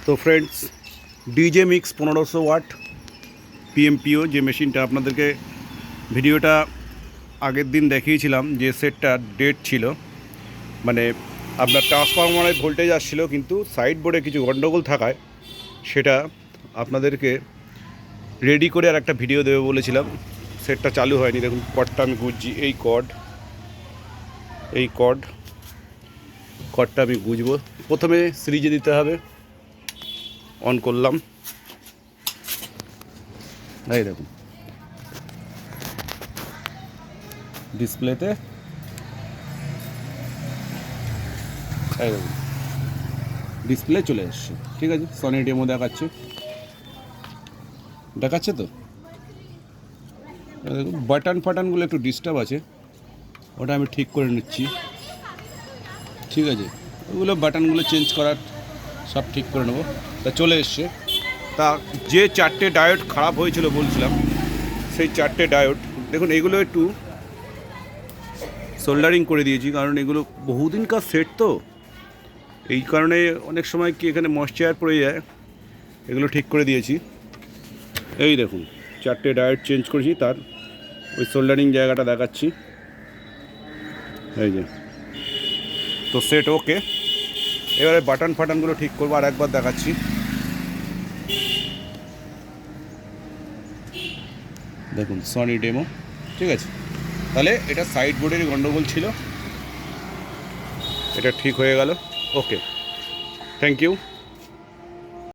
তো friends, DJ mix 1500 watt PMPO যে মেশিনটা আপনাদেরকে ভিডিওটা আগের দিন দেখিয়েছিলাম, যে সেটটা ডেড ছিল, মানে আপনার ট্রান্সফরমারের ভোল্টেজ আসছিল কিন্তু সাইড বোর্ডে কিছু গণ্ডগোল থাকায় সেটা আপনাদেরকে রেডি করে আর একটা ভিডিও দেবে বলেছিলাম। সেটটা চালু হয়নি। দেখুন কর্ডটা আমি গুঁজছি, এই কর্ডটা আমি গুঁজবো। প্রথমে সিরিজে দিতে হবে। অন করলাম, এই দেখুন ডিসপ্লেতে, এই দেখুন ডিসপ্লে চলে এসছে। ঠিক আছে, সনি ডেমো দেখাচ্ছে তো। দেখুন বাটনগুলো একটু ডিস্টার্ব আছে, ওটা আমি ঠিক করে নিচ্ছি। ঠিক আছে, ওগুলো বাটনগুলো চেঞ্জ করার সব ঠিক করে নেবো। তা চলে এসছে। তা যে 4টে ডায়োড খারাপ হয়েছিল বলছিলাম, সেই 4টে ডায়োড দেখুন, এগুলো একটু সোল্ডারিং করে দিয়েছি, কারণ এগুলো বহুদিনকার সেট তো, এই কারণে অনেক সময় কি এখানে ময়েশ্চার পড়ে যায়। এগুলো ঠিক করে দিয়েছি। এই দেখুন 4টে ডায়োড চেঞ্জ করেছি, তার ওই সোল্ডারিং জায়গাটা দেখাচ্ছি। এই যে, তো সেট ওকে। এবারে বাটনগুলো ঠিক করবো, আর একবার দেখাচ্ছি। দেখুন সনি ডেমো। ঠিক আছে, তাহলে এটা সাইড বোর্ডের গন্ডগোল ছিল, এটা ঠিক হয়ে গেল। ওকে, থ্যাংক ইউ।